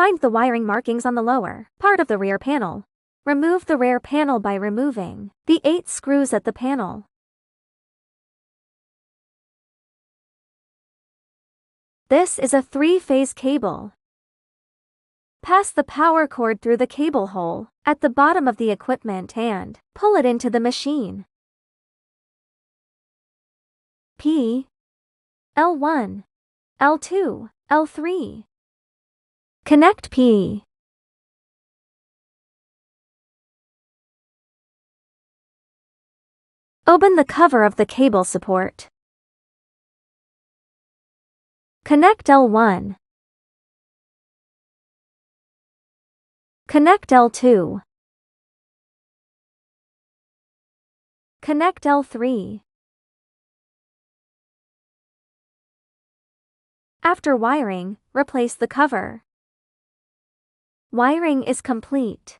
Find the wiring markings on the lower part of the rear panel. Remove the rear panel by removing the 8 screws at the panel. This is a 3-phase cable. Pass the power cord through the cable hole at the bottom of the equipment and pull it into the machine. P, L1, L2, L3. Connect P. Open the cover of the cable support. Connect L1. Connect L2. Connect L3. After wiring, replace the cover. Wiring is complete.